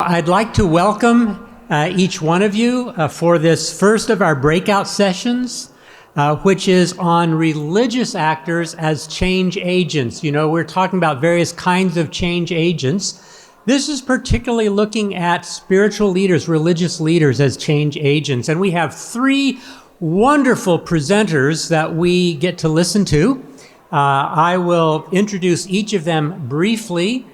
I'd like to welcome each one of you for this first of our breakout sessions, which is on religious actors as change agents. You know, we're talking about various kinds of change agents. This is particularly looking at spiritual leaders, religious leaders as change agents. And we have three wonderful presenters that we get to listen to. I will introduce each of them briefly.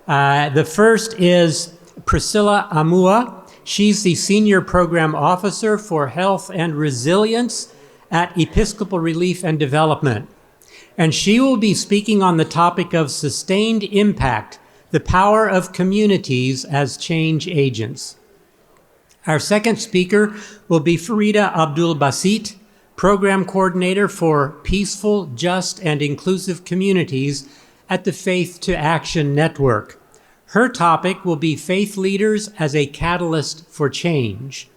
The first is Priscilla Amuah. She's the Senior Program Officer for Health and Resilience at Episcopal Relief and Development. And she will be speaking on the topic of sustained impact, the power of communities as change agents. Our second speaker will be Farida Abdulbasit, Program Coordinator for Peaceful, Just, and Inclusive Communities at the Faith to Action Network. Her topic will be faith leaders as a catalyst for change.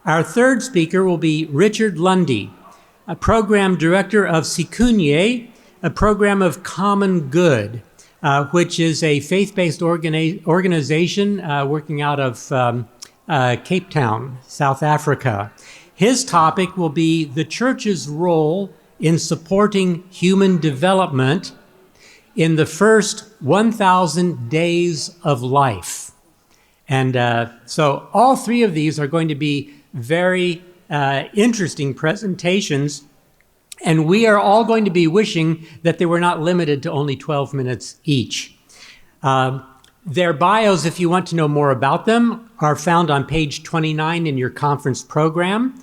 Our third speaker will be Richard Lundie, a Program Director of Sikunye, a program of common good, which is a faith-based organization working out of Cape Town, South Africa. His topic will be the church's role in supporting human development in the first 1,000 days of life. And so all three of these are going to be very interesting presentations, and we are all going to be wishing that they were not limited to only 12 minutes each. Their bios, if you want to know more about them, are found on page 29 in your conference program,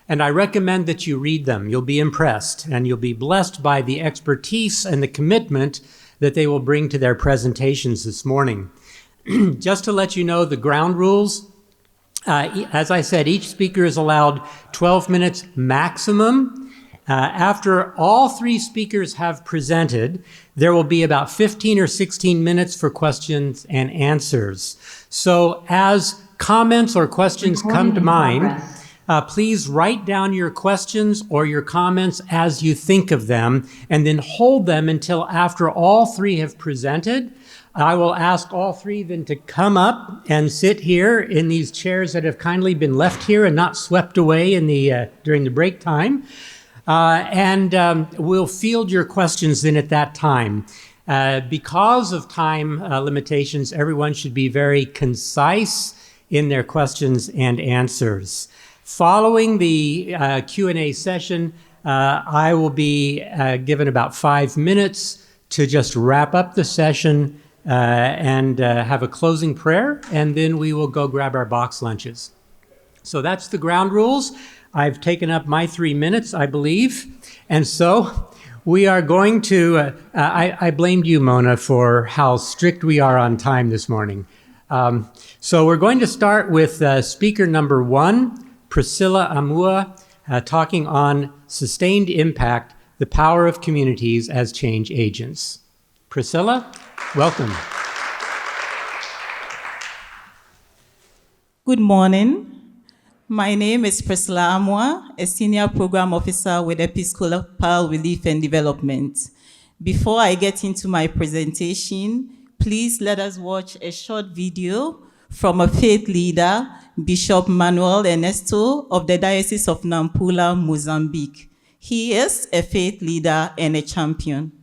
and I recommend that you read them. You'll be impressed, and you'll be blessed by the expertise and the commitment that they will bring to their presentations this morning. Just to let you know the ground rules, as I said, each speaker is allowed 12 minutes maximum. After all three speakers have presented, there will be about 15 or 16 minutes for questions and answers. So as comments or questions come to mind, please write down your questions or your comments as you think of them, and then hold them until after all three have presented. I will ask all three then to come up and sit here in these chairs that have kindly been left here and not swept away in the during the break time. We'll field your questions then at that time. Because of time limitations, everyone should be very concise in their questions and answers. Following the Q&A session, I will be given about 5 minutes to just wrap up the session and have a closing prayer, and then we will go grab our box lunches. So that's the ground rules. I've taken up my 3 minutes, I believe. And so we are going to, I blamed you, Mona, for how strict we are on time this morning. So we're going to start with speaker number 1, Priscilla Amuah, talking on sustained impact, the power of communities as change agents. Priscilla, welcome. Good morning. My name is Priscilla Amuah, a Senior Program Officer with Episcopal Relief and Development. Before I get into my presentation, please let us watch a short video from a faith leader, Bishop Manuel Ernesto of the Diocese of Nampula, Mozambique. He is a faith leader and a champion.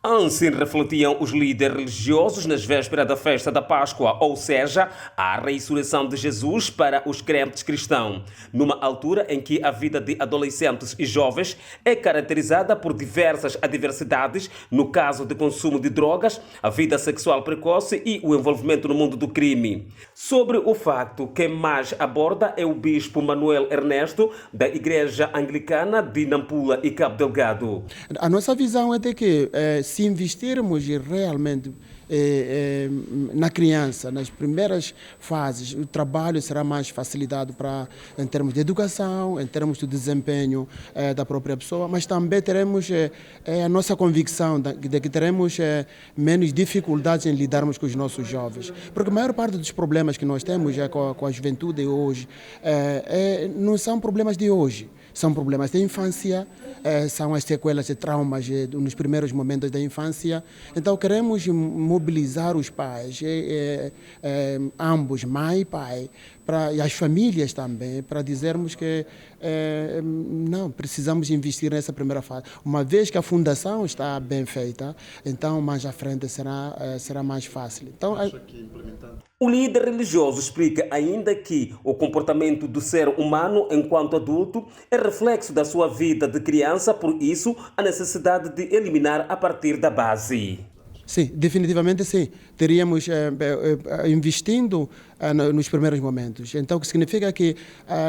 Assim refletiam os líderes religiosos nas vésperas da festa da Páscoa, ou seja, a ressurreição de Jesus para os crentes cristãos, numa altura em que a vida de adolescentes e jovens é caracterizada por diversas adversidades, no caso de consumo de drogas, a vida sexual precoce e o envolvimento no mundo do crime. Sobre o facto, quem mais aborda é o Bispo Manuel Ernesto, da Igreja Anglicana de Nampula e Cabo Delgado. A nossa visão é de que se investirmos realmente na criança, nas primeiras fases, o trabalho será mais facilitado em termos de educação, em termos de desempenho da própria pessoa, mas também teremos a nossa convicção de que teremos menos dificuldades em lidarmos com os nossos jovens. Porque a maior parte dos problemas que nós temos com a juventude hoje não são problemas de hoje. são problemas da infância, são as sequelas de traumas nos primeiros momentos da infância. Então queremos mobilizar os pais, ambos, mãe e pai, e as famílias também, para dizermos que não, precisamos investir nessa primeira fase. Uma vez que a fundação está bem feita, então mais à frente será mais fácil. Então, o líder religioso explica ainda que o comportamento do ser humano enquanto adulto é reflexo da sua vida de criança, por isso a necessidade de eliminar a partir da base. Sim, definitivamente sim. Teríamos investindo nos primeiros momentos. Então, o que significa que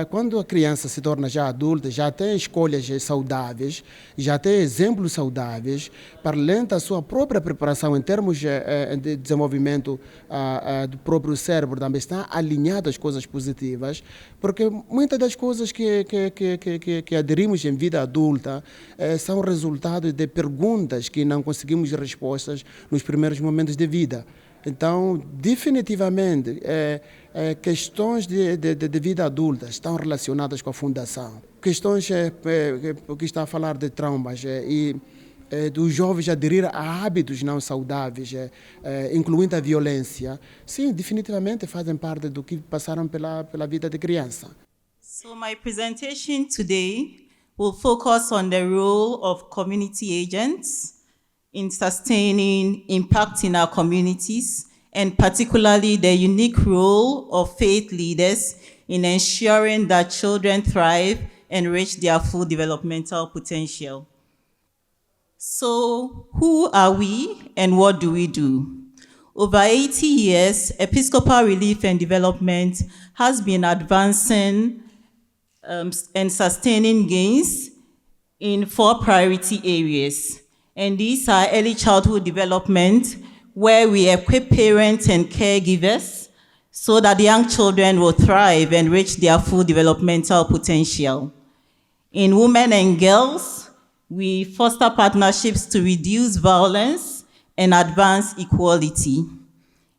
quando a criança se torna já adulta, já tem escolhas saudáveis, já tem exemplos saudáveis, para além da sua própria preparação em termos de desenvolvimento do próprio cérebro, também está alinhado às coisas positivas, porque muitas das coisas que aderimos em vida adulta são resultado de perguntas que não conseguimos respostas nos primeiros momentos de vida. Então, definitivamente, questões de vida adulta estão relacionadas com a fundação. Questões que está a falar de traumas e dos jovens aderir a hábitos não saudáveis, incluindo a violência, sim, definitivamente fazem parte do que passaram pela vida de criança. So my presentation today will focus on the role of community agents in sustaining impact in our communities, and particularly the unique role of faith leaders in ensuring that children thrive and reach their full developmental potential. So, who are we and what do we do? Over 80 years, Episcopal Relief and Development has been advancing and sustaining gains in 4 priority areas. And these are early childhood development, where we equip parents and caregivers so that young children will thrive and reach their full developmental potential. In women and girls, we foster partnerships to reduce violence and advance equality.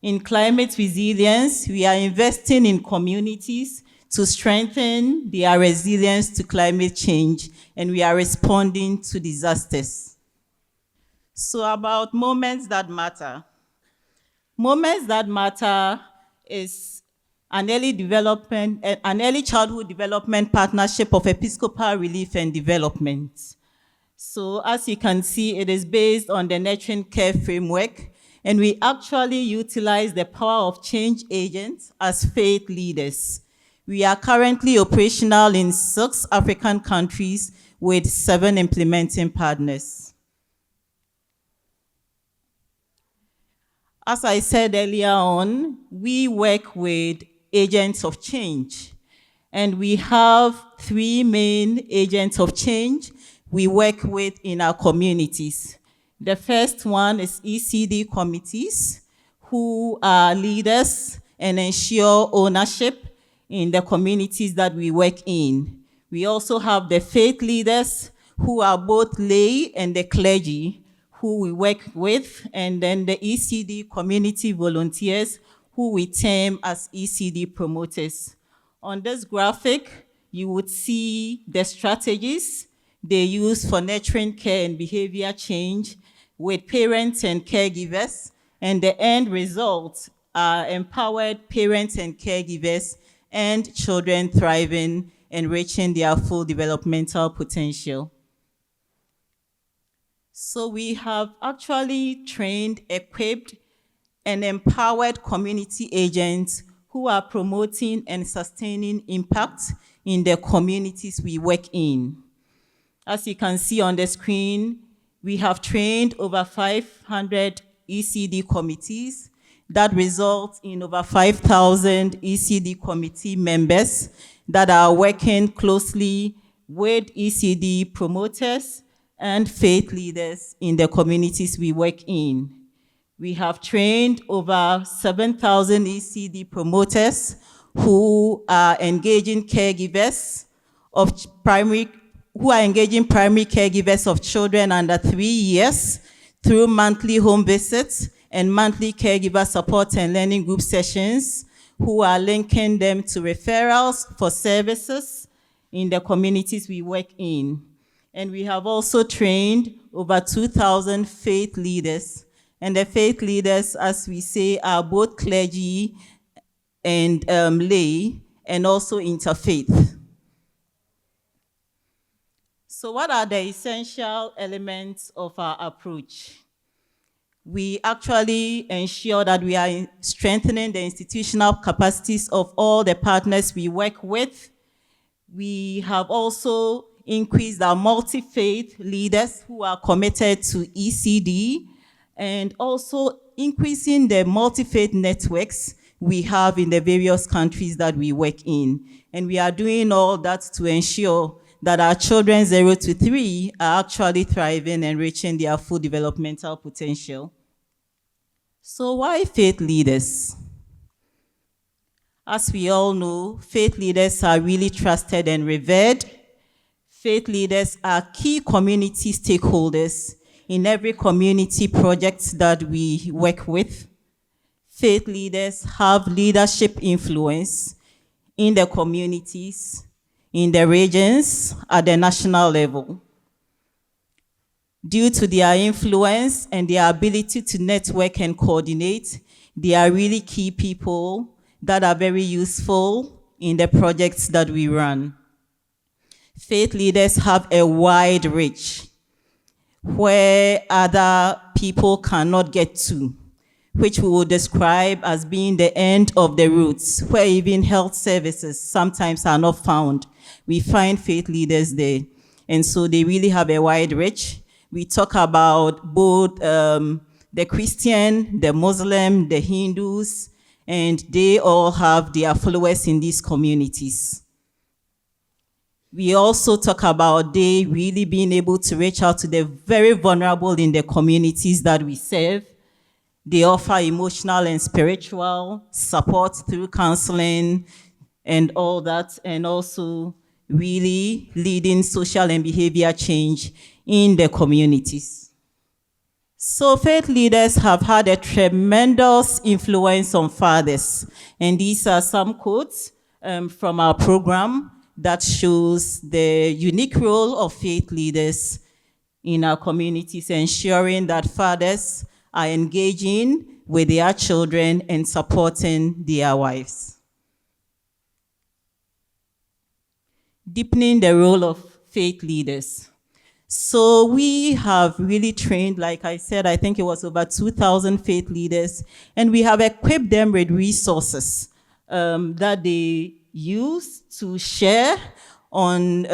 In climate resilience, we are investing in communities to strengthen their resilience to climate change, and we are responding to disasters. So about Moments That Matter. Moments That Matter is an early childhood development partnership of Episcopal Relief and Development. So as you can see, it is based on the Nurturing Care framework, and we actually utilize the power of change agents as faith leaders. We are currently operational in 6 African countries with 7 implementing partners. As I said earlier on, we work with agents of change, and we have 3 main agents of change we work with in our communities. The first one is ECD committees, who are leaders and ensure ownership in the communities that we work in. We also have the faith leaders, who are both lay and the clergy, who we work with, and then the ECD community volunteers, who we term as ECD promoters. On this graphic, you would see the strategies they use for nurturing care and behavior change with parents and caregivers, and the end result are empowered parents and caregivers and children thriving and reaching their full developmental potential. So we have actually trained, equipped, and empowered community agents who are promoting and sustaining impact in the communities we work in. As you can see on the screen, we have trained over 500 ECD committees that result in over 5,000 ECD committee members that are working closely with ECD promoters and faith leaders in the communities we work in. We have trained over 7,000 ECD promoters who are engaging caregivers primary caregivers of children under 3 years through monthly home visits and monthly caregiver support and learning group sessions, who are linking them to referrals for services in the communities we work in. And we have also trained over 2,000 faith leaders. And the faith leaders, as we say, are both clergy and lay, and also interfaith. So what are the essential elements of our approach? We actually ensure that we are strengthening the institutional capacities of all the partners we work with. We have also increased our multi-faith leaders who are committed to ECD, and also increasing the multi-faith networks we have in the various countries that we work in. And we are doing all that to ensure that our children 0 to 3 are actually thriving and reaching their full developmental potential. So why faith leaders? As we all know, faith leaders are really trusted and revered. Faith leaders are key community stakeholders in every community project that we work with. Faith leaders have leadership influence in the communities, in the regions, at the national level. Due to their influence and their ability to network and coordinate, they are really key people that are very useful in the projects that we run. Faith leaders have a wide reach where other people cannot get to, which we will describe as being the end of the routes, where even health services sometimes are not found. We find faith leaders there. And so they really have a wide reach. We talk about both the Christian, the Muslim, the Hindus, and they all have their followers in these communities. We also talk about they really being able to reach out to the very vulnerable in the communities that we serve. They offer emotional and spiritual support through counseling and all that, and also really leading social and behavior change in the communities. So faith leaders have had a tremendous influence on fathers. And these are some quotes from our program that shows the unique role of faith leaders in our communities, ensuring that fathers are engaging with their children and supporting their wives. Deepening the role of faith leaders. So we have really trained, like I said, I think it was over 2,000 faith leaders, and we have equipped them with resources that they use to share on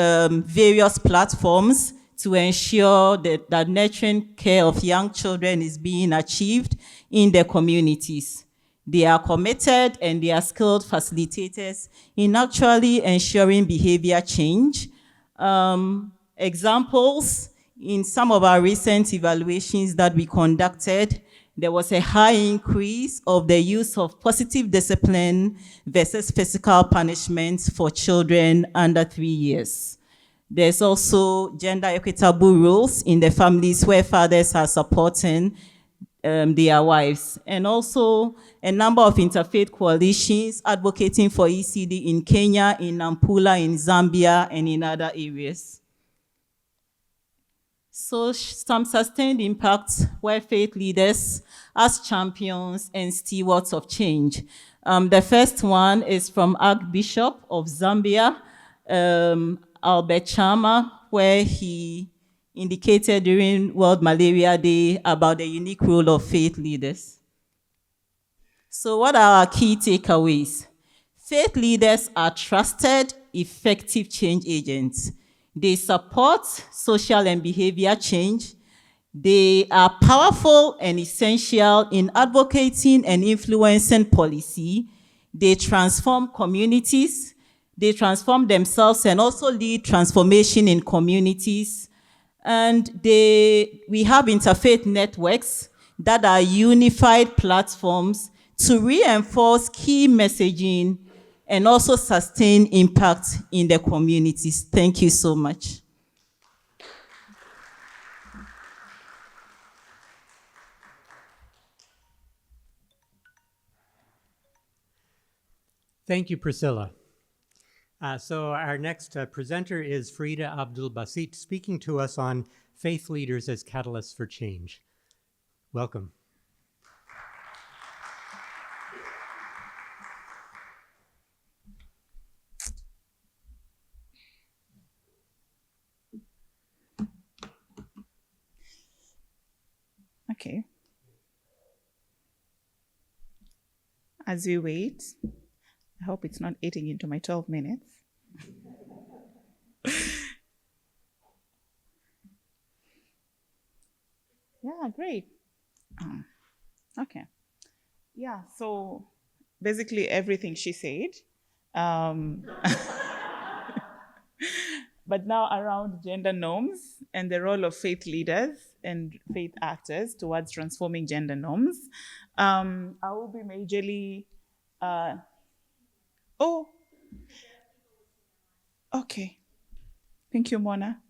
various platforms to ensure that nurturing care of young children is being achieved in their communities. They are committed and they are skilled facilitators in actually ensuring behavior change. Examples, in some of our recent evaluations that we conducted, there was a high increase of the use of positive discipline versus physical punishment for children under 3 years. There's also gender equitable roles in the families where fathers are supporting their wives, and also a number of interfaith coalitions advocating for ECD in Kenya, in Nampula, in Zambia, and in other areas. So some sustained impacts where faith leaders as champions and stewards of change. The first one is from Archbishop of Zambia, Albert Chama, where he indicated during World Malaria Day about the unique role of faith leaders. So what are our key takeaways? Faith leaders are trusted, effective change agents. They support social and behavior change. They are powerful and essential in advocating and influencing policy. They transform communities. They transform themselves and also lead transformation in communities. And we have interfaith networks that are unified platforms to reinforce key messaging and also sustain impact in the communities. Thank you so much. Thank you, Priscilla. So our next presenter is Farida Abdulbasit, speaking to us on faith leaders as catalysts for change. Welcome. Okay. As we wait, I hope it's not eating into my 12 minutes. Yeah, great. Okay. Yeah, so basically everything she said. But now around gender norms and the role of faith leaders and faith actors towards transforming gender norms. I will be majorly... Okay. Thank you, Mona.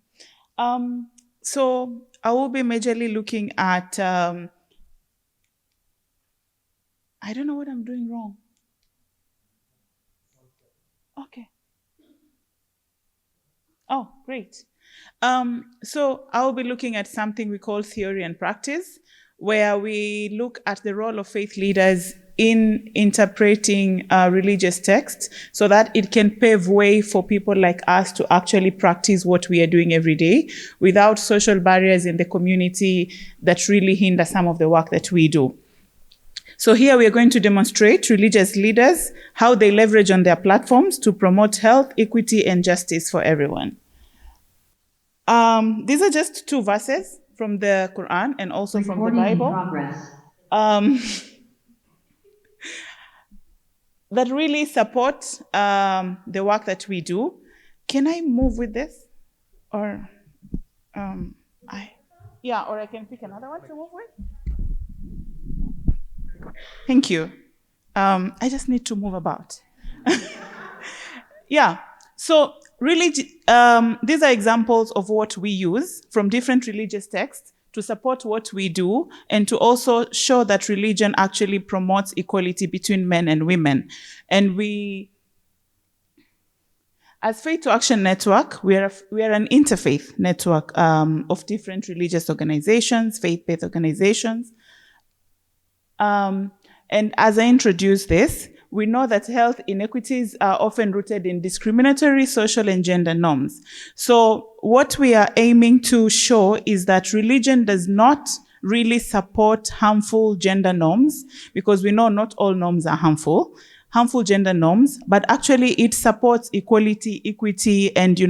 So I will be majorly looking at... I don't know what I'm doing wrong. Okay. Oh, great. So I will be looking at something we call theory and practice, where we look at the role of faith leaders in interpreting religious texts so that it can pave way for people like us to actually practice what we are doing every day without social barriers in the community that really hinder some of the work that we do. So here we are going to demonstrate religious leaders, how they leverage on their platforms to promote health, equity, and justice for everyone. These are just two verses from the Quran and also from the Bible. That really support the work that we do. Can I move with this? Or or I can pick another one to move with? Thank you. I just need to move about. Yeah, so really, these are examples of what we use from different religious texts to support what we do and to also show that religion actually promotes equality between men and women. And we, as Faith to Action Network, we are an interfaith network of different religious organizations, faith-based organizations. And as I introduce this, we know that health inequities are often rooted in discriminatory social and gender norms. So what we are aiming to show is that religion does not really support harmful gender norms, because we know not all norms are harmful gender norms, but actually it supports equality, equity, and,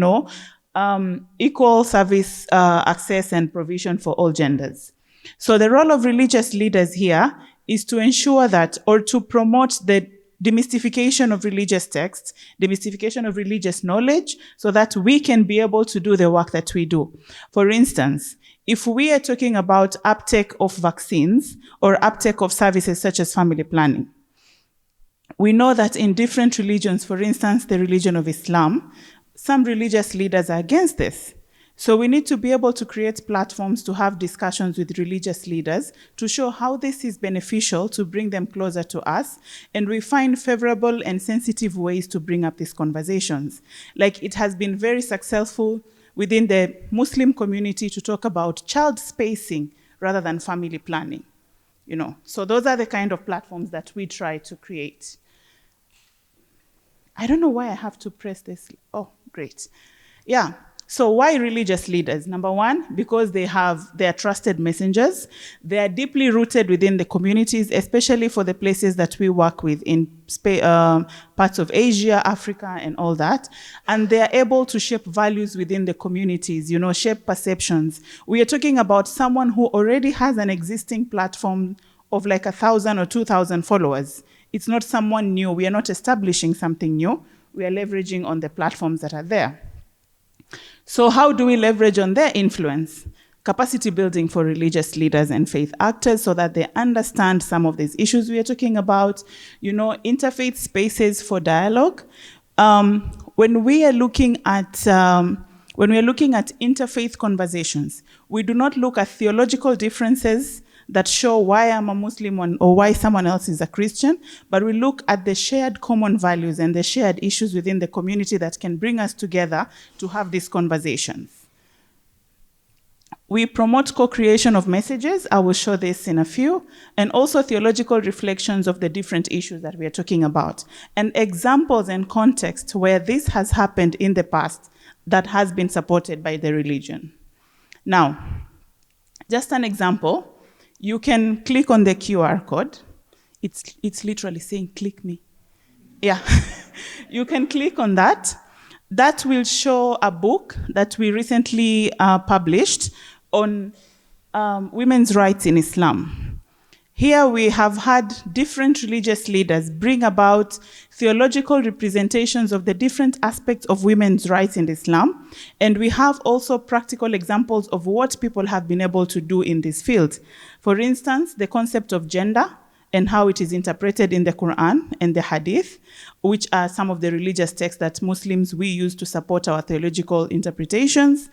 equal service access and provision for all genders. So the role of religious leaders here is to ensure that, or to promote the demystification of religious texts, demystification of religious knowledge, so that we can be able to do the work that we do. For instance, if we are talking about uptake of vaccines or uptake of services such as family planning, we know that in different religions, for instance, the religion of Islam, some religious leaders are against this. So we need to be able to create platforms to have discussions with religious leaders to show how this is beneficial to bring them closer to us, and we find favorable and sensitive ways to bring up these conversations. Like, it has been very successful within the Muslim community to talk about child spacing rather than family planning. So those are the kind of platforms that we try to create. I don't know why I have to press this. Oh, great. Yeah. So why religious leaders? Number one, because they are trusted messengers. They are deeply rooted within the communities, especially for the places that we work with in parts of Asia, Africa, and all that. And they are able to shape values within the communities, shape perceptions. We are talking about someone who already has an existing platform of like 1,000 or 2,000 followers. It's not someone new. We are not establishing something new. We are leveraging on the platforms that are there. So how do we leverage on their influence? Capacity building for religious leaders and faith actors so that they understand some of these issues we are talking about. Interfaith spaces for dialogue. When we are looking at interfaith conversations, we do not look at theological differences that show why I'm a Muslim or why someone else is a Christian, but we look at the shared common values and the shared issues within the community that can bring us together to have these conversations. We promote co-creation of messages. I will show this in a few, and also theological reflections of the different issues that we are talking about, and examples and context where this has happened in the past that has been supported by the religion. Now, just an example, you can click on the QR code. It's literally saying, click me. Yeah, you can click on that. That will show a book that we recently published on women's rights in Islam. Here we have had different religious leaders bring about theological representations of the different aspects of women's rights in Islam, and we have also practical examples of what people have been able to do in this field. For instance, the concept of gender and how it is interpreted in the Quran and the Hadith, which are some of the religious texts that Muslims we use to support our theological interpretations.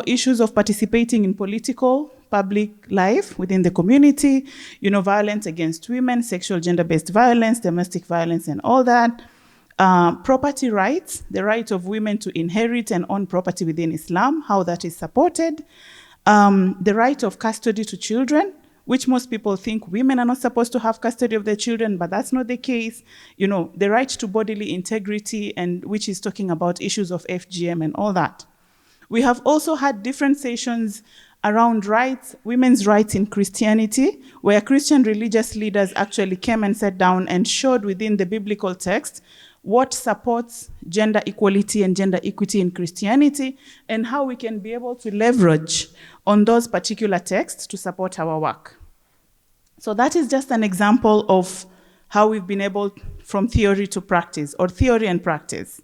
Issues of participating in political, public life within the community, violence against women, sexual gender-based violence, domestic violence, and all that. Property rights, the right of women to inherit and own property within Islam, how that is supported. The right of custody to children, which most people think women are not supposed to have custody of their children, but that's not the case. The right to bodily integrity, and which is talking about issues of FGM and all that. We have also had different sessions around rights, women's rights in Christianity, where Christian religious leaders actually came and sat down and showed within the biblical text what supports gender equality and gender equity in Christianity, and how we can be able to leverage on those particular texts to support our work. So that is just an example of how we've been able, from theory to practice, or theory and practice.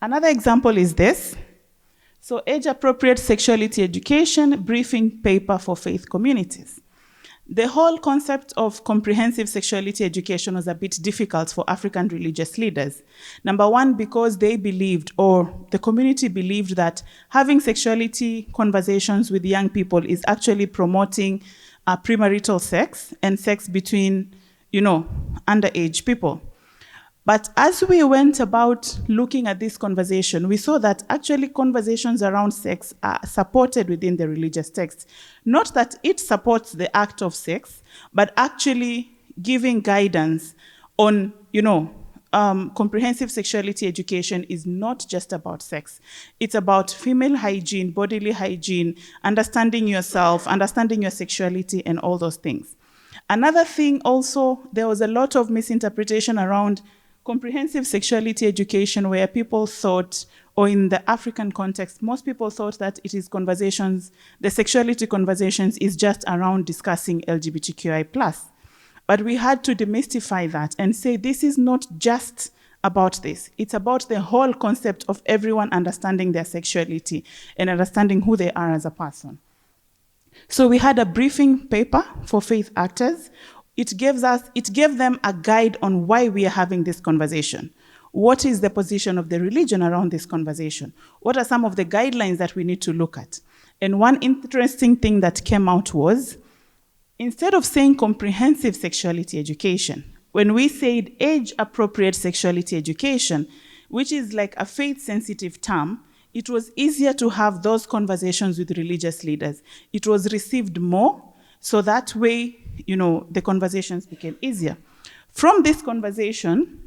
Another example is this. So age-appropriate sexuality education, briefing paper for faith communities. The whole concept of comprehensive sexuality education was a bit difficult for African religious leaders. Number one, because they believed, or the community believed, that having sexuality conversations with young people is actually promoting premarital sex and sex between, underage people. But as we went about looking at this conversation, we saw that actually conversations around sex are supported within the religious text. Not that it supports the act of sex, but actually giving guidance on, comprehensive sexuality education is not just about sex. It's about female hygiene, bodily hygiene, understanding yourself, understanding your sexuality, and all those things. Another thing also, there was a lot of misinterpretation around comprehensive sexuality education, where people thought, or in the African context, most people thought that it is conversations, the sexuality conversations is just around discussing LGBTQI+. But we had to demystify that and say this is not just about this. It's about the whole concept of everyone understanding their sexuality and understanding who they are as a person. So we had a briefing paper for faith actors. It gave them a guide on why we are having this conversation. What is the position of the religion around this conversation? What are some of the guidelines that we need to look at? And one interesting thing that came out was, instead of saying comprehensive sexuality education, when we said age-appropriate sexuality education, which is like a faith-sensitive term, it was easier to have those conversations with religious leaders. It was received more, so that way, the conversations became easier. From this conversation,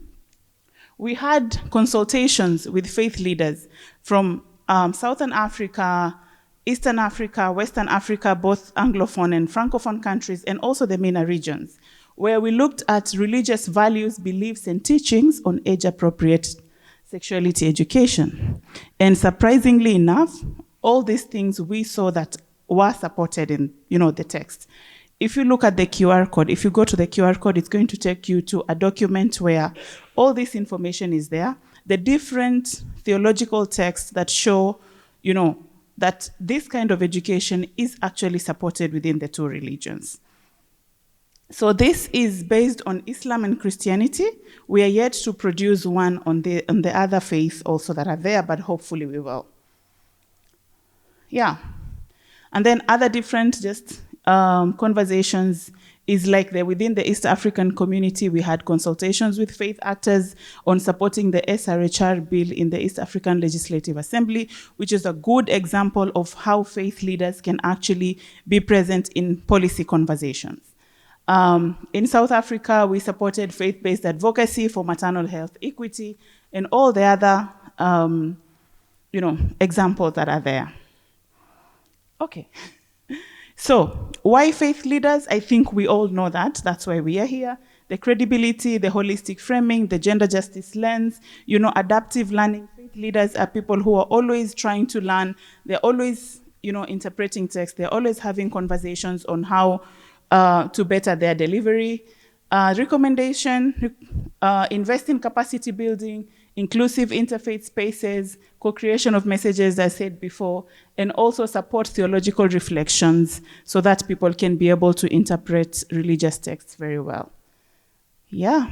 we had consultations with faith leaders from Southern Africa, Eastern Africa, Western Africa, both Anglophone and Francophone countries, and also the MENA regions, where we looked at religious values, beliefs, and teachings on age-appropriate sexuality education. And surprisingly enough, all these things we saw that were supported in, the text. If you look at the QR code, if you go to the QR code, it's going to take you to a document where all this information is there. The different theological texts that show, that this kind of education is actually supported within the two religions. So this is based on Islam and Christianity. We are yet to produce one on the other faiths also that are there, but hopefully we will. Yeah. And then other different conversations is like within the East African community, we had consultations with faith actors on supporting the SRHR bill in the East African Legislative Assembly, which is a good example of how faith leaders can actually be present in policy conversations. In South Africa, we supported faith-based advocacy for maternal health equity and all the other examples that are there. Okay. So, why faith leaders? I think we all know that. That's why we are here. The credibility, the holistic framing, the gender justice lens, adaptive learning. Faith leaders are people who are always trying to learn. They're always, interpreting text. They're always having conversations on how to better their delivery. Recommendation, invest in capacity building, inclusive interfaith spaces, co-creation of messages, as I said before, and also support theological reflections so that people can be able to interpret religious texts very well. Yeah.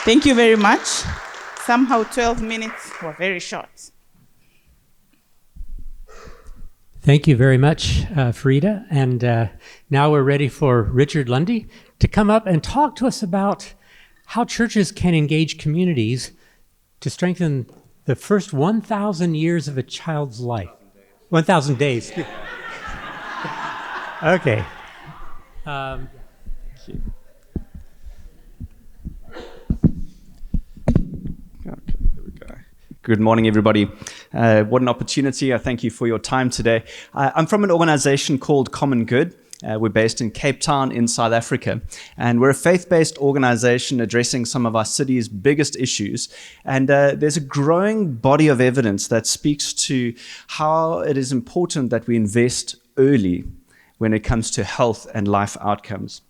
Thank you very much. Somehow 12 minutes were very short. Thank you very much, Farida. And now we're ready for Richard Lundie to come up and talk to us about how churches can engage communities to strengthen the first 1,000 years of a child's life. 1,000 days. Okay. Good morning, everybody. What an opportunity. I thank you for your time today. I'm from an organization called Common Good. We're based in Cape Town in South Africa, and we're a faith-based organization addressing some of our city's biggest issues. And there's a growing body of evidence that speaks to how it is important that we invest early when it comes to health and life outcomes.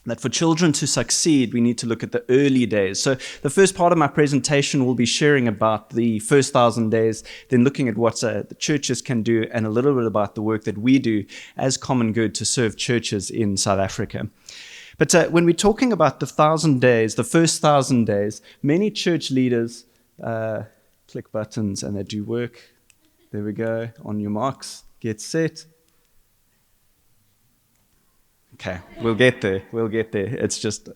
That for children to succeed, we need to look at the early days. So the first part of my presentation will be sharing about the first 1,000 days, then looking at what the churches can do, and a little bit about the work that we do as Common Good to serve churches in South Africa. But when we're talking about the 1,000 days, the first 1,000 days, many church leaders click buttons and they do work. There we go. On your marks, get set. Okay, we'll get there. It's just,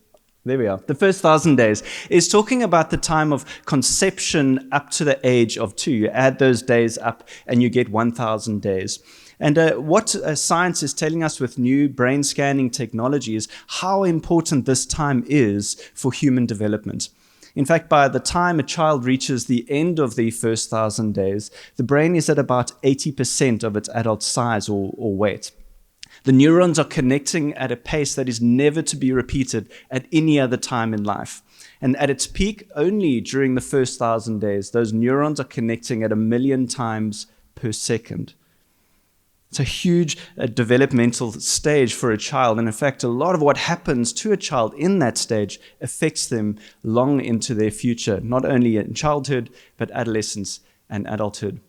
there we are. The first 1,000 days is talking about the time of conception up to the age of 2. You add those days up and you get 1,000 days. And what science is telling us with new brain scanning technology is how important this time is for human development. In fact, by the time a child reaches the end of the first 1,000 days, the brain is at about 80% of its adult size or weight. The neurons are connecting at a pace that is never to be repeated at any other time in life. And at its peak, only during the first 1,000 days, those neurons are connecting at 1 million times per second. It's a huge developmental stage for a child. And in fact, a lot of what happens to a child in that stage affects them long into their future, not only in childhood, but adolescence and adulthood.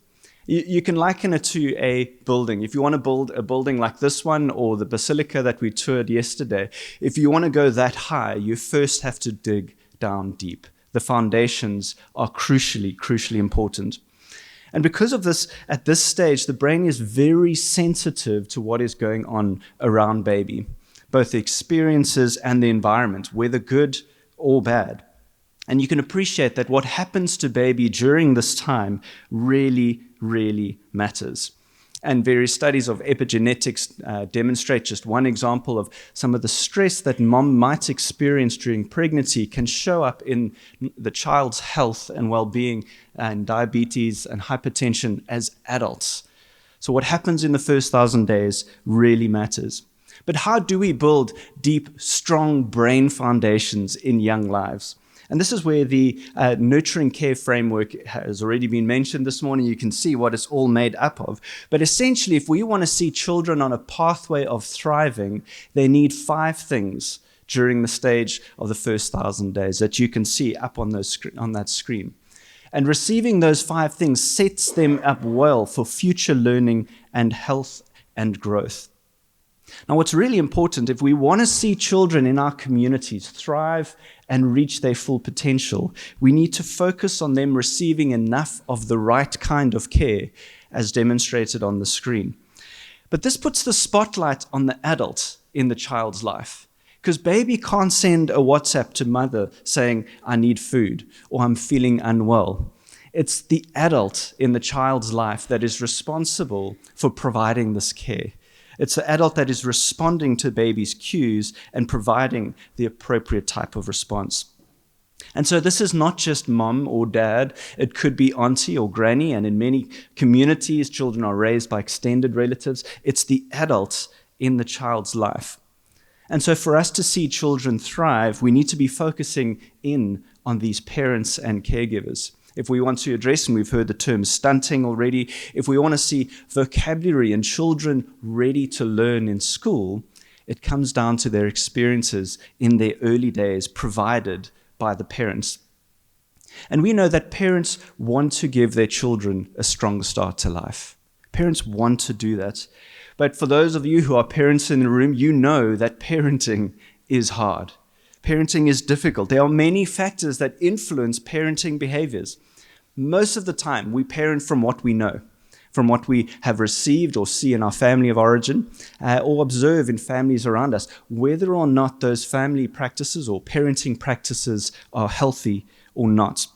You can liken it to a building. If you want to build a building like this one or the basilica that we toured yesterday, if you want to go that high, you first have to dig down deep. The foundations are crucially important. And because of this, at this stage, the brain is very sensitive to what is going on around baby, both the experiences and the environment, whether good or bad. And you can appreciate that what happens to baby during this time really matters. And various studies of epigenetics demonstrate just one example of some of the stress that mom might experience during pregnancy can show up in the child's health and well-being and diabetes and hypertension as adults. So what happens in the first 1,000 days really matters. But how do we build deep, strong brain foundations in young lives? And this is where the nurturing care framework has already been mentioned this morning. You can see what it's all made up of. But essentially, if we want to see children on a pathway of thriving, they need 5 things during the stage of the first 1,000 days that you can see up on that screen. And receiving those 5 things sets them up well for future learning and health and growth. Now, what's really important, if we want to see children in our communities thrive and reach their full potential, we need to focus on them receiving enough of the right kind of care, as demonstrated on the screen. But this puts the spotlight on the adult in the child's life, because baby can't send a WhatsApp to mother saying, I need food, or I'm feeling unwell. It's the adult in the child's life that is responsible for providing this care. It's the adult that is responding to baby's cues and providing the appropriate type of response. And so this is not just mom or dad. It could be auntie or granny. And in many communities, children are raised by extended relatives. It's the adults in the child's life. And so for us to see children thrive, we need to be focusing in on these parents and caregivers. If we want to address, and we've heard the term stunting already, if we want to see vocabulary and children ready to learn in school, it comes down to their experiences in their early days provided by the parents. And we know that parents want to give their children a strong start to life. Parents want to do that. But for those of you who are parents in the room, you know that parenting is hard. Parenting is difficult. There are many factors that influence parenting behaviors. Most of the time, we parent from what we know, from what we have received or see in our family of origin, or observe in families around us, whether or not those family practices or parenting practices are healthy or not.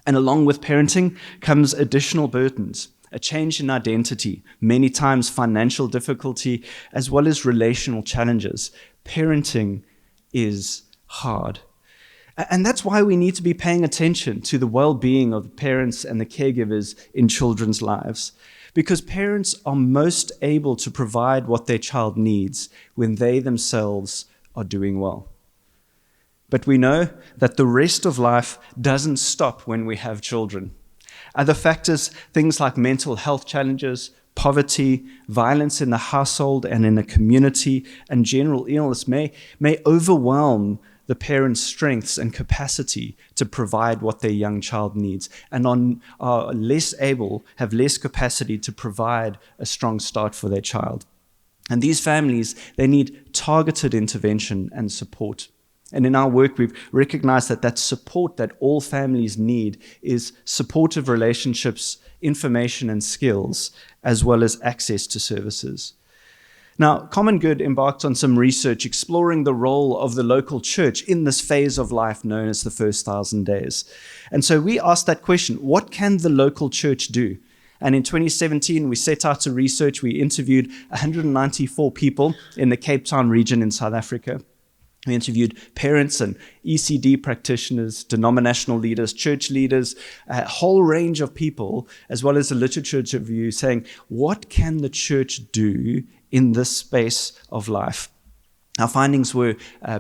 And along with parenting comes additional burdens, a change in identity, many times financial difficulty, as well as relational challenges. Parenting is hard. And that's why we need to be paying attention to the well-being of the parents and the caregivers in children's lives, because parents are most able to provide what their child needs when they themselves are doing well. But we know that the rest of life doesn't stop when we have children. Other factors, things like mental health challenges, poverty, violence in the household and in the community, and general illness may overwhelm the parents' strengths and capacity to provide what their young child needs, and are less able, have less capacity to provide a strong start for their child. And these families, they need targeted intervention and support. And in our work, we've recognized that support that all families need is supportive relationships, information and skills, as well as access to services. Now, Common Good embarked on some research exploring the role of the local church in this phase of life known as the first 1,000 days. And so we asked that question, what can the local church do? And in 2017, we set out to research. We interviewed 194 people in the Cape Town region in South Africa. We interviewed parents and ECD practitioners, denominational leaders, church leaders, a whole range of people, as well as a literature review saying, what can the church do in this space of life? Our findings were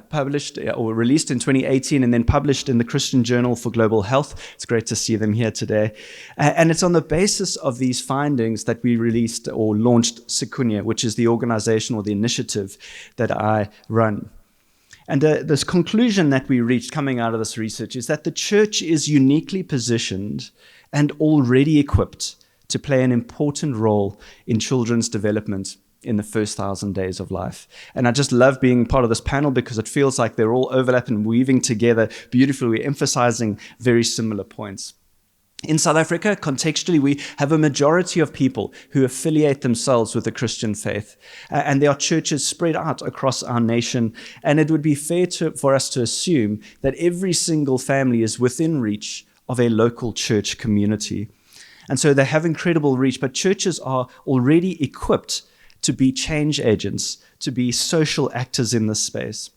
published or released in 2018 and then published in the Christian Journal for Global Health. It's great to see them here today. And it's on the basis of these findings that we released or launched Sikunye, which is the organization or the initiative that I run. And this conclusion that we reached coming out of this research is that the church is uniquely positioned and already equipped to play an important role in children's development in the first 1,000 days of life. And I just love being part of this panel because it feels like they're all overlapping and weaving together beautifully. We're emphasizing very similar points. In South Africa, contextually, we have a majority of people who affiliate themselves with the Christian faith. And there are churches spread out across our nation. And it would be fair for us to assume that every single family is within reach of a local church community. And so they have incredible reach, but churches are already equipped to be change agents, to be social actors in this space.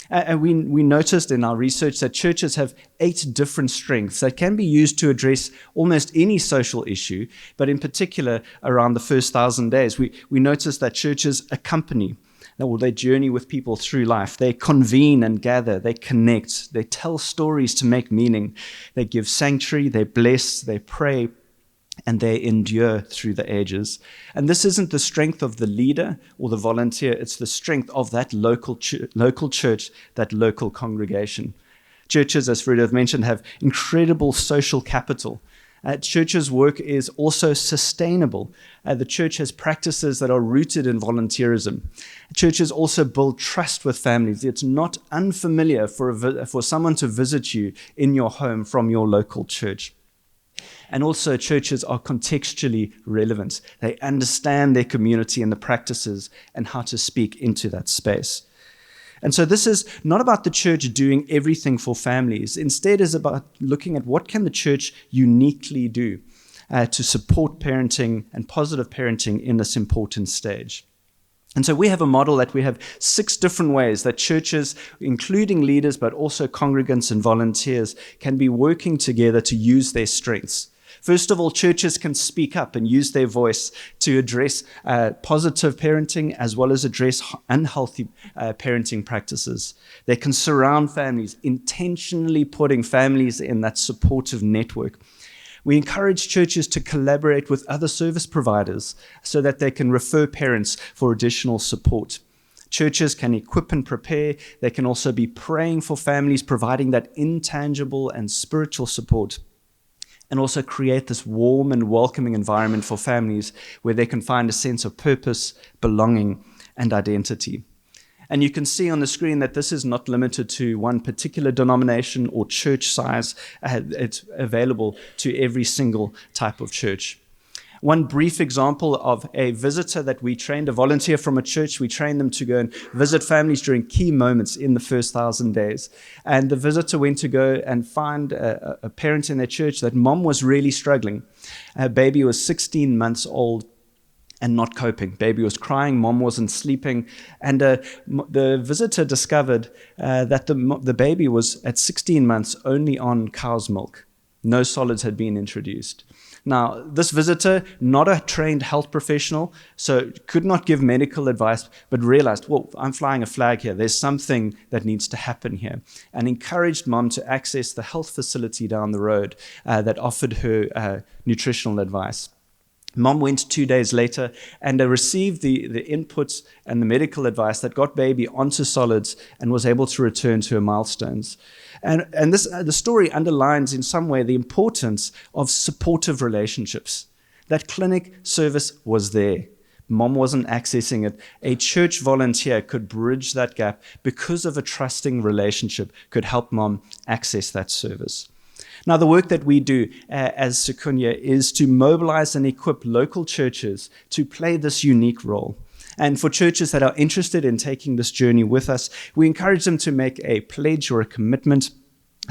And we noticed in our research that churches have 8 different strengths that can be used to address almost any social issue, but in particular around the first 1,000 days. We noticed that churches accompany, or they journey with people through life. They convene and gather, they connect, they tell stories to make meaning, they give sanctuary, they bless, they pray, and they endure through the ages. And this isn't the strength of the leader or the volunteer, it's the strength of that local church, that local congregation. Churches, as Farida mentioned, have incredible social capital. Church's work is also sustainable. The church has practices that are rooted in volunteerism. Churches also build trust with families. It's not unfamiliar for someone to visit you in your home from your local church. And also, churches are contextually relevant. They understand their community and the practices and how to speak into that space. And so this is not about the church doing everything for families. Instead, it's about looking at what can the church uniquely do to support parenting and positive parenting in this important stage. And so we have a model that we have 6 different ways that churches, including leaders, but also congregants and volunteers, can be working together to use their strengths. First of all, churches can speak up and use their voice to address positive parenting as well as address unhealthy parenting practices. They can surround families, intentionally putting families in that supportive network. We encourage churches to collaborate with other service providers so that they can refer parents for additional support. Churches can equip and prepare. They can also be praying for families, providing that intangible and spiritual support, and also create this warm and welcoming environment for families where they can find a sense of purpose, belonging, and identity. And you can see on the screen that this is not limited to one particular denomination or church size. It's available to every single type of church. One brief example of a visitor that we trained, a volunteer from a church, we trained them to go and visit families during key moments in the first 1,000 days. And the visitor went to go and find a parent in their church that mom was really struggling. Her baby was 16 months old and not coping. Baby was crying, mom wasn't sleeping. And the visitor discovered that the baby was at 16 months only on cow's milk. No solids had been introduced. Now, this visitor, not a trained health professional, so could not give medical advice, but realized, well, I'm flying a flag here. There's something that needs to happen here, and encouraged mom to access the health facility down the road that offered her nutritional advice. Mom went 2 days later and received the inputs and the medical advice that got baby onto solids and was able to return to her milestones. And this the story underlines in some way the importance of supportive relationships. That clinic service was there. Mom wasn't accessing it. A church volunteer could bridge that gap because of a trusting relationship, could help mom access that service. Now, the work that we do as Sikunye is to mobilize and equip local churches to play this unique role. And for churches that are interested in taking this journey with us, we encourage them to make a pledge or a commitment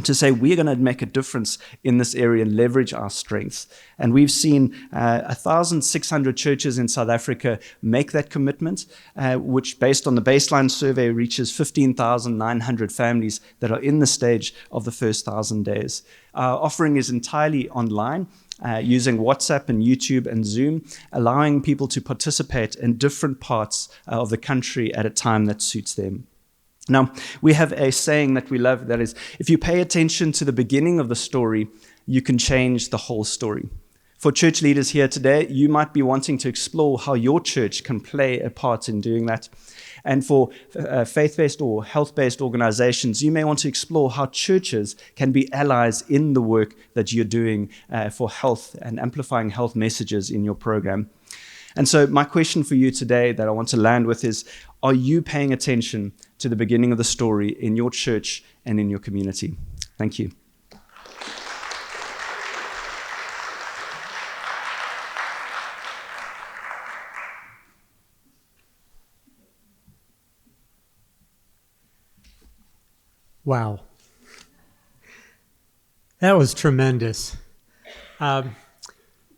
to say, we're going to make a difference in this area and leverage our strengths. And we've seen 1,600 churches in South Africa make that commitment, which based on the baseline survey reaches 15,900 families that are in the stage of the first 1,000 days. Our offering is entirely online, using WhatsApp and YouTube and Zoom, allowing people to participate in different parts of the country at a time that suits them. Now, we have a saying that we love that is, if you pay attention to the beginning of the story, you can change the whole story. For church leaders here today, you might be wanting to explore how your church can play a part in doing that. And for faith-based or health-based organizations, you may want to explore how churches can be allies in the work that you're doing for health and amplifying health messages in your program. And so my question for you today that I want to land with is, are you paying attention to the beginning of the story in your church and in your community? Thank you. Wow. That was tremendous.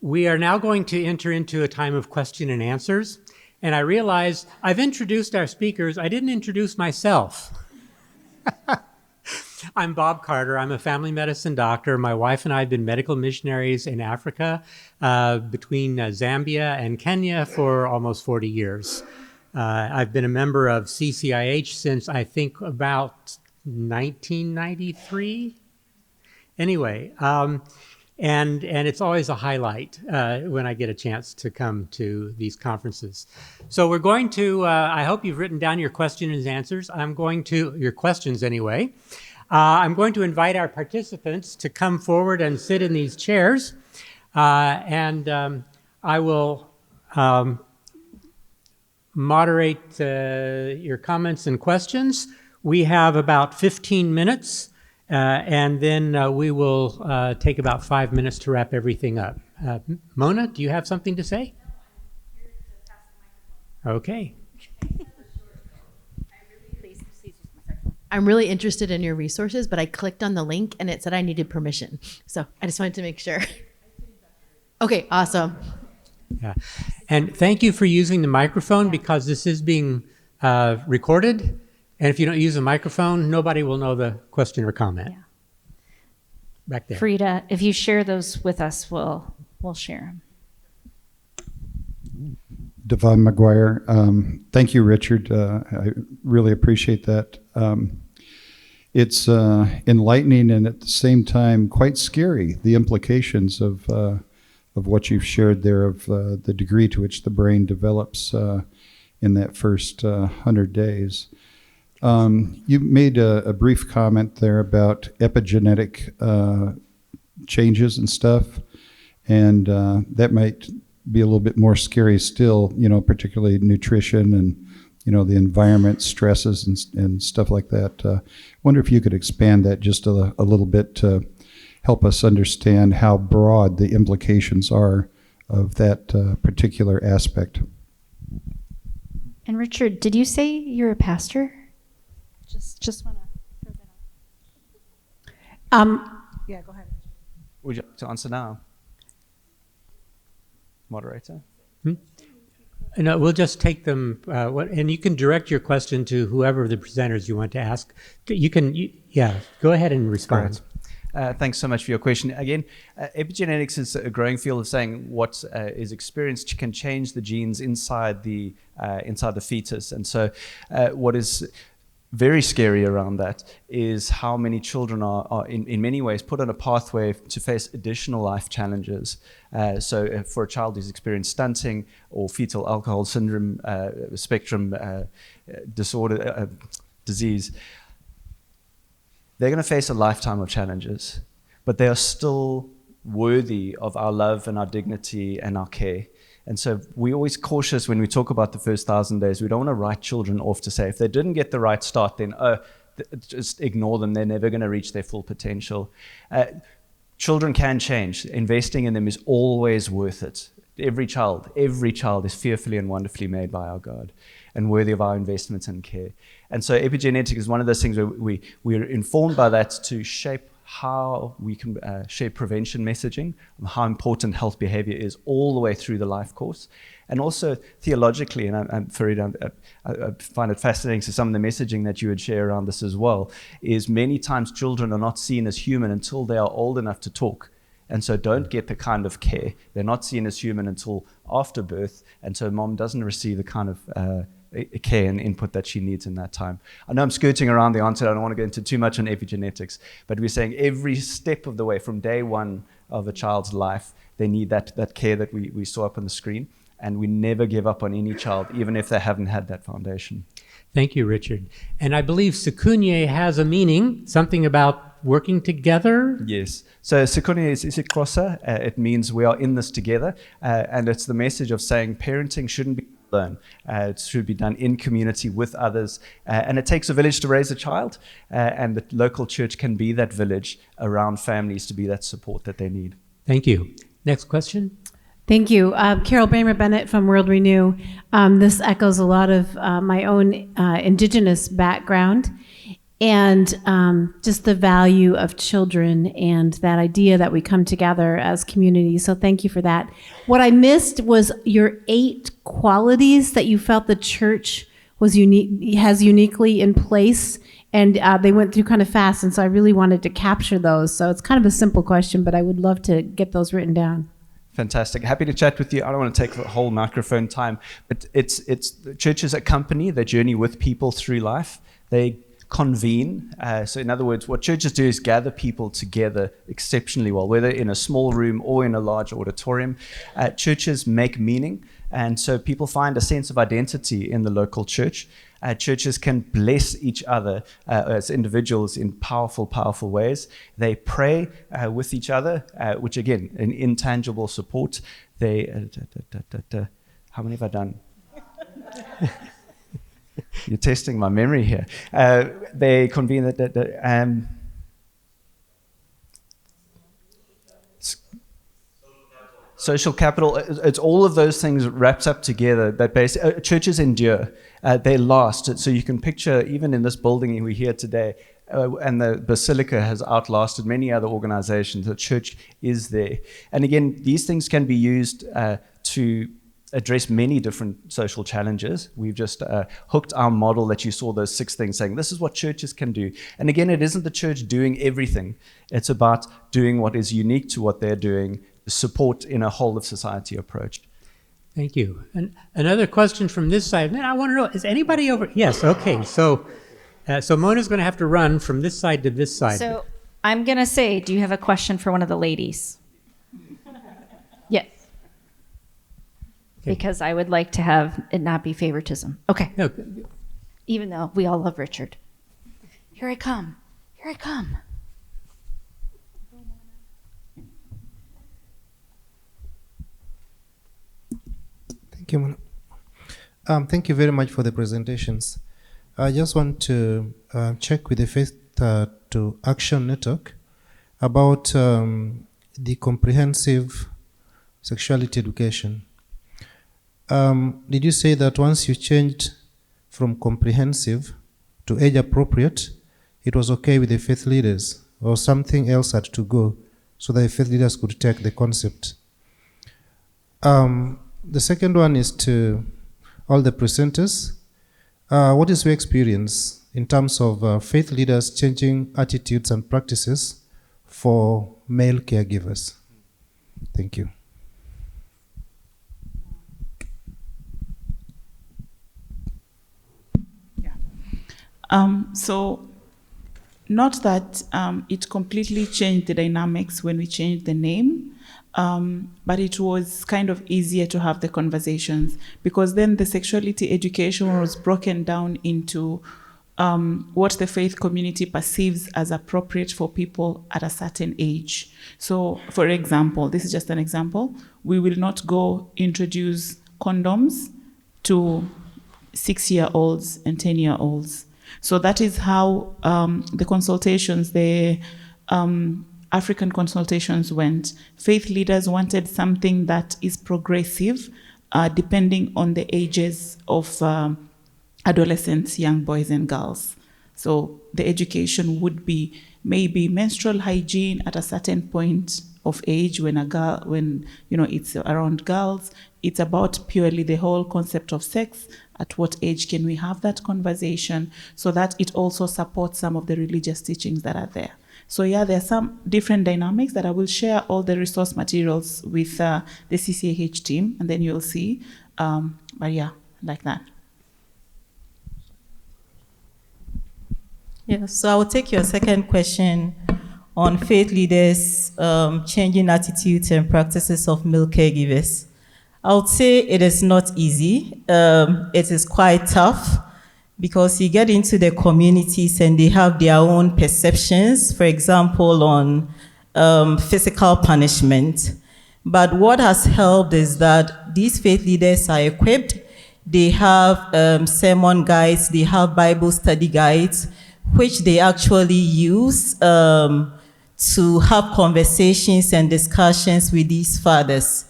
We are now going to enter into a time of question and answers. And I realized I've introduced our speakers. I didn't introduce myself. I'm Bob Carter. I'm a family medicine doctor. My wife and I have been medical missionaries in Africa between Zambia and Kenya for almost 40 years. I've been a member of CCIH since I think about 1993. Anyway, and it's always a highlight when I get a chance to come to these conferences. So we're going to, I hope you've written down your questions and answers. Your questions anyway. I'm going to invite our participants to come forward and sit in these chairs. I will moderate your comments and questions. We have about 15 minutes, and then we will take about 5 minutes to wrap everything up. Mona, do you have something to say? Okay. I'm really interested in your resources, but I clicked on the link and it said I needed permission. So I just wanted to make sure. Okay, awesome. Yeah. And thank you for using the microphone, because this is being recorded. And if you don't use a microphone, nobody will know the question or comment. Yeah. Back there. Farida, if you share those with us, we'll share them. Devon McGuire. Thank you, Richard. I really appreciate that. It's enlightening and at the same time quite scary, the implications of what you've shared there, of the degree to which the brain develops in that first 100 days. You made a brief comment there about epigenetic changes and stuff, and that might be a little bit more scary still, particularly nutrition and, the environment stresses and stuff like that. Wonder if you could expand that just a little bit to help us understand how broad the implications are of that particular aspect. And Richard, did you say you're a pastor? Just want to throw that out. Yeah, go ahead. Would you like to answer now? Moderator? No, we'll just take them, and you can direct your question to whoever the presenters you want to ask. Go ahead and respond. Thanks so much for your question. Again, epigenetics is a growing field of saying what is experienced can change the genes inside the fetus. And so what is very scary around that is how many children are in many ways put on a pathway to face additional life challenges. So for a child who's experienced stunting or fetal alcohol syndrome spectrum disorder disease, they're going to face a lifetime of challenges, but they are still worthy of our love and our dignity and our care. And so we're always cautious when we talk about the first 1,000 days. We don't want to write children off to say, if they didn't get the right start, then just ignore them. They're never going to reach their full potential. Children can change. Investing in them is always worth it. Every child is fearfully and wonderfully made by our God and worthy of our investment and care. And so epigenetics is one of those things where we're informed by that to shape how we can shape prevention messaging, how important health behavior is all the way through the life course. And also theologically, and Farida, I find it fascinating, so some of the messaging that you would share around this as well, is many times children are not seen as human until they are old enough to talk. And so don't get the kind of care. They're not seen as human until after birth, and so mom doesn't receive the kind of care and input that she needs in that time. I know I'm skirting around the answer. I don't want to go into too much on epigenetics, but we're saying every step of the way from day one of a child's life, they need that care that we saw up on the screen, and we never give up on any child, even if they haven't had that foundation. Thank you, Richard. And I believe Sikunye has a meaning, something about working together. Yes. So Sikunye is Isixhosa. It means we are in this together, and it's the message of saying parenting shouldn't be alone. It should be done in community with others, and it takes a village to raise a child, and the local church can be that village around families to be that support that they need. Thank you. Next question. Thank you. Carol Bramer-Bennett from World Renew. This echoes a lot of my own Indigenous background and just the value of children and that idea that we come together as communities. So thank you for that. What I missed was your 8 qualities that you felt the church has uniquely in place, and they went through kind of fast, and so I really wanted to capture those. So it's kind of a simple question, but I would love to get those written down. Fantastic. Happy to chat with you. I don't want to take the whole microphone time, but it's churches accompany, they journey with people through life. They convene. So in other words, what churches do is gather people together exceptionally well, whether in a small room or in a large auditorium. Churches make meaning. And so people find a sense of identity in the local church. Churches can bless each other as individuals in powerful, powerful ways. They pray with each other, which again, an intangible support. They, how many have I done? You're testing my memory here. They convene social capital. It's all of those things wrapped up together. That basically churches endure. They last. So you can picture, even in this building we're here today, and the Basilica has outlasted many other organizations. The church is there. And again, these things can be used to address many different social challenges. We've just hooked our model that you saw, those 6 things, saying this is what churches can do. And again, it isn't the church doing everything. It's about doing what is unique to what they're doing, support in a whole of society approach. Thank you. And another question from this side. I want to know, is anybody over? Yes, okay. So Mona's going to have to run from this side to this side. So I'm going to say, do you have a question for one of the ladies? Yes. Okay. Because I would like to have it not be favoritism. Okay. No. Even though we all love Richard. Here I come. Here I come. Thank you, Mona. Thank you very much for the presentations. I just want to check with the Faith to Action Network about the comprehensive sexuality education. Did you say that once you changed from comprehensive to age appropriate, it was okay with the faith leaders, or something else had to go so that the faith leaders could take the concept? The second one is to all the presenters. What is your experience in terms of faith leaders changing attitudes and practices for male caregivers? Thank you. So not that it completely changed the dynamics when we changed the name, but it was kind of easier to have the conversations, because then the sexuality education was broken down into what the faith community perceives as appropriate for people at a certain age. So, for example, this is just an example, we will not go introduce condoms to 6-year-olds and 10-year-olds. So that is how the consultations, the African consultations went. Faith leaders wanted something that is progressive, depending on the ages of adolescents, young boys and girls. So the education would be maybe menstrual hygiene at a certain point of age when it's around girls. It's about purely the whole concept of sex. At what age can we have that conversation, so that it also supports some of the religious teachings that are there. So yeah, there are some different dynamics that I will share all the resource materials with the CCIH team, and then you'll see. But yeah, like that. Yeah, so I will take your second question on faith leaders changing attitudes and practices of male caregivers. I would say it is not easy. It is quite tough because you get into the communities and they have their own perceptions, for example, on physical punishment. But what has helped is that these faith leaders are equipped. They have sermon guides, they have Bible study guides, which they actually use to have conversations and discussions with these fathers.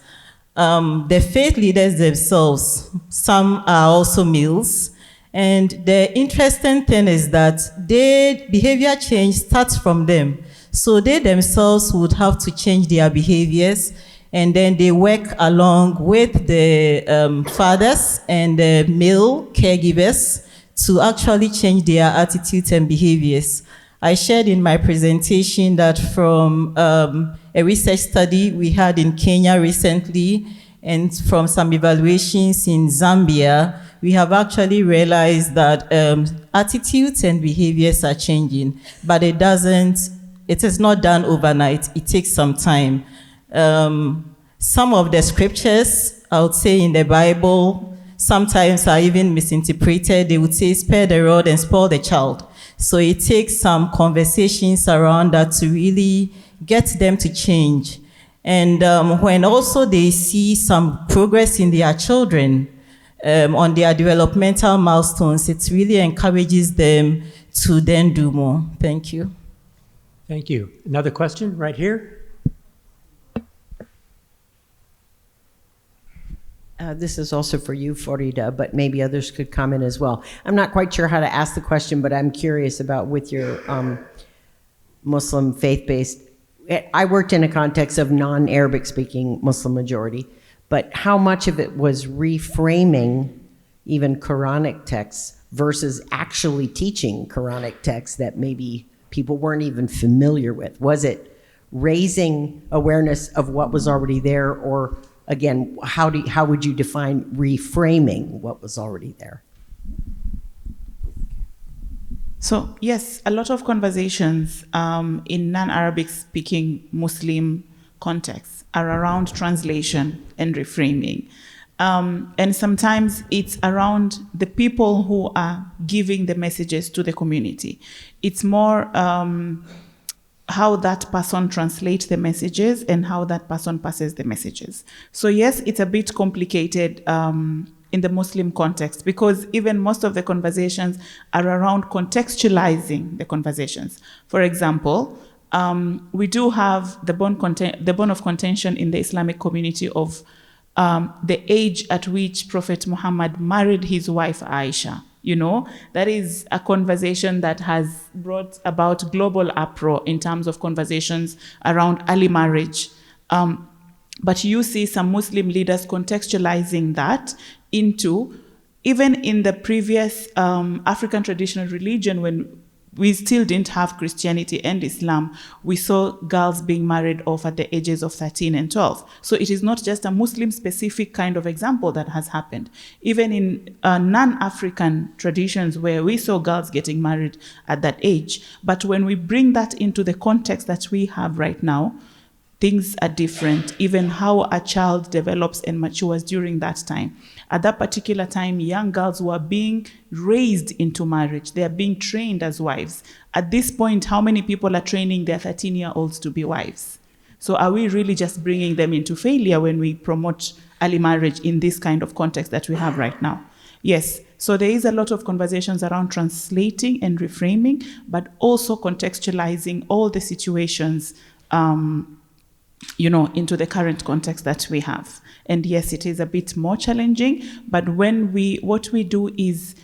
The faith leaders themselves, some are also males, and the interesting thing is that their behavior change starts from them. So they themselves would have to change their behaviors, and then they work along with the fathers and the male caregivers to actually change their attitudes and behaviors. I shared in my presentation that from a research study we had in Kenya recently, and from some evaluations in Zambia, we have actually realized that attitudes and behaviors are changing, but it is not done overnight. It takes some time. Some of the scriptures I would say, in the Bible sometimes are even misinterpreted. They would say, spare the rod and spoil the child. So it takes some conversations around that to really get them to change. And when also they see some progress in their children on their developmental milestones, it really encourages them to then do more. Thank you. Thank you. Another question right here. This is also for you, Farida, but maybe others could comment as well. I'm not quite sure how to ask the question, but I'm curious about with your Muslim faith-based. I worked in a context of non-Arabic speaking Muslim majority, but how much of it was reframing even Quranic texts versus actually teaching Quranic texts that maybe people weren't even familiar with? Was it raising awareness of what was already there, or again, how would you define reframing what was already there? So yes, a lot of conversations in non-Arabic speaking Muslim contexts are around translation and reframing. And sometimes it's around the people who are giving the messages to the community. It's more how that person translates the messages and how that person passes the messages. So yes, it's a bit complicated in the Muslim context, because even most of the conversations are around contextualizing the conversations. For example, we do have the bone of contention in the Islamic community of the age at which Prophet Muhammad married his wife Aisha. You know, that is a conversation that has brought about global uproar in terms of conversations around early marriage. But you see some Muslim leaders contextualizing that into, even in the previous African traditional religion, when we still didn't have Christianity and Islam, we saw girls being married off at the ages of 13 and 12. So it is not just a Muslim-specific kind of example that has happened. Even in non-African traditions where we saw girls getting married at that age. But when we bring that into the context that we have right now, things are different. Even how a child develops and matures during that time. At that particular time, young girls were being raised into marriage. They are being trained as wives. At this point, how many people are training their 13-year-olds to be wives? So are we really just bringing them into failure when we promote early marriage in this kind of context that we have right now? Yes, so there is a lot of conversations around translating and reframing, but also contextualizing all the situations into the current context that we have. And yes, it is a bit more challenging, but what we do is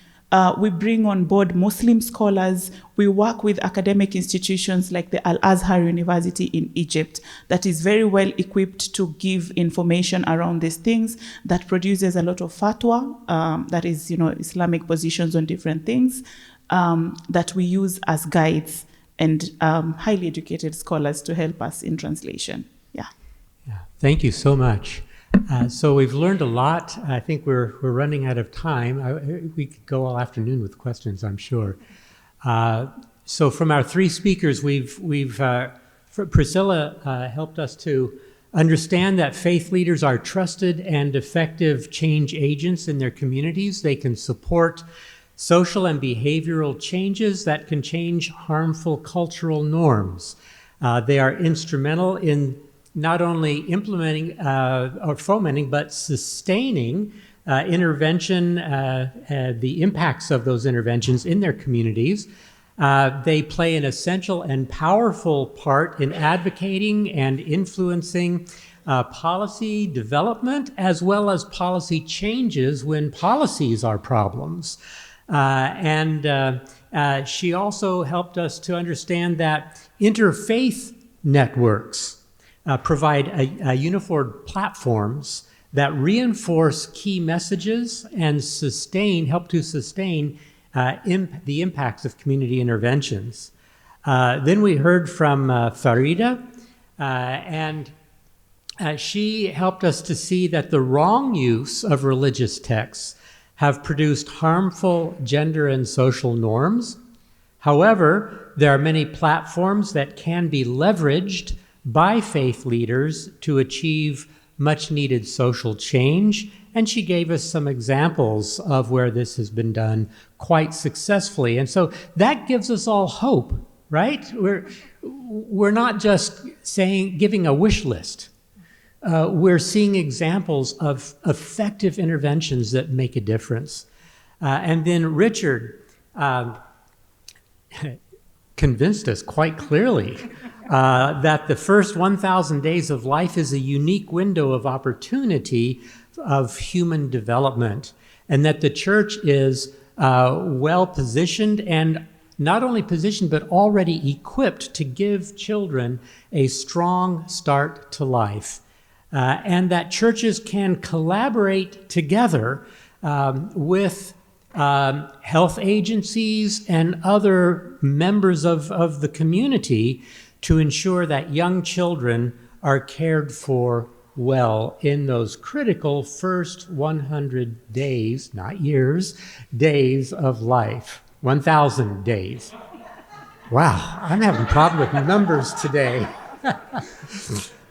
we bring on board Muslim scholars. We work with academic institutions like the Al-Azhar University in Egypt that is very well equipped to give information around these things, that produces a lot of fatwa, that is, Islamic positions on different things, that we use as guides and highly educated scholars to help us in translation. Yeah, thank you so much. So we've learned a lot. I think we're running out of time. We could go all afternoon with questions, I'm sure. So from our three speakers, Priscilla helped us to understand that faith leaders are trusted and effective change agents in their communities. They can support social and behavioral changes that can change harmful cultural norms. They are instrumental in not only implementing or fomenting, but sustaining intervention, the impacts of those interventions in their communities. They play an essential and powerful part in advocating and influencing policy development, as well as policy changes when policies are problems. She also helped us to understand that interfaith networks provide uniform platforms that reinforce key messages and help to sustain the impacts of community interventions. Then we heard from Farida, and she helped us to see that the wrong use of religious texts have produced harmful gender and social norms. However, there are many platforms that can be leveraged by faith leaders to achieve much needed social change, and she gave us some examples of where this has been done quite successfully. And so that gives us all hope, right? We're not just giving a wish list. We're seeing examples of effective interventions that make a difference. And then Richard convinced us quite clearly that the first 1,000 days of life is a unique window of opportunity of human development, and that the church is well positioned, and not only positioned, but already equipped to give children a strong start to life. And that churches can collaborate together with health agencies and other members of the community to ensure that young children are cared for well in those critical first 100 days, not years, days of life. 1,000 days. Wow, I'm having a problem with numbers today.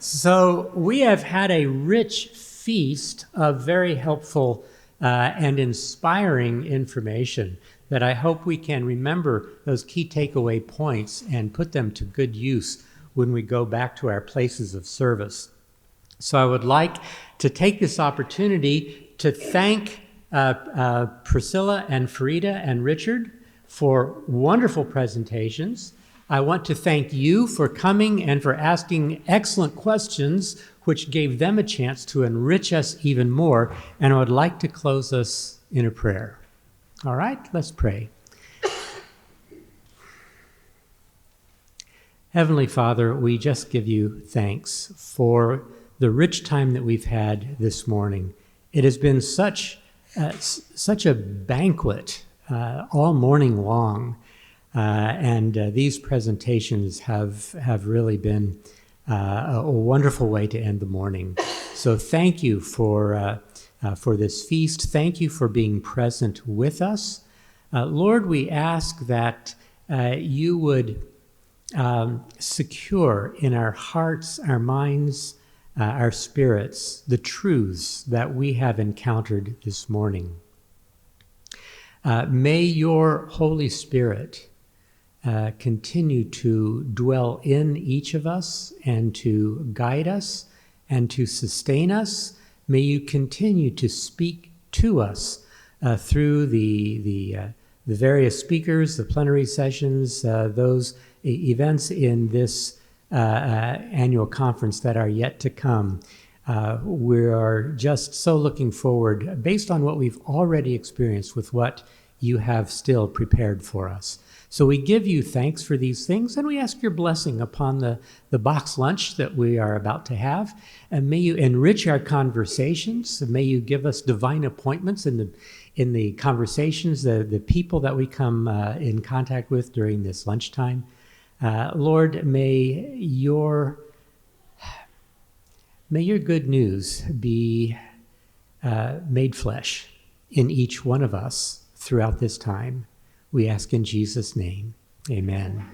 So we have had a rich feast of very helpful and inspiring information that I hope we can remember those key takeaway points and put them to good use when we go back to our places of service. So I would like to take this opportunity to thank Priscilla and Farida and Richard for wonderful presentations. I want to thank you for coming and for asking excellent questions, which gave them a chance to enrich us even more. And I would like to close us in a prayer. All right, let's pray. Heavenly Father, we just give you thanks for the rich time that we've had this morning. It has been such a banquet all morning long. And these presentations have really been a wonderful way to end the morning. So thank you for this feast. Thank you for being present with us. Lord, we ask that you would secure in our hearts, our minds, our spirits, the truths that we have encountered this morning. May your Holy Spirit continue to dwell in each of us and to guide us and to sustain us. May you continue to speak to us through the various speakers, the plenary sessions, those events in this annual conference that are yet to come. We are just so looking forward, based on what we've already experienced, with what you have still prepared for us. So we give you thanks for these things, and we ask your blessing upon the box lunch that we are about to have. And may you enrich our conversations. May you give us divine appointments in the conversations, the people that we come in contact with during this lunchtime. Lord, may your good news be made flesh in each one of us throughout this time. We ask in Jesus' name, amen.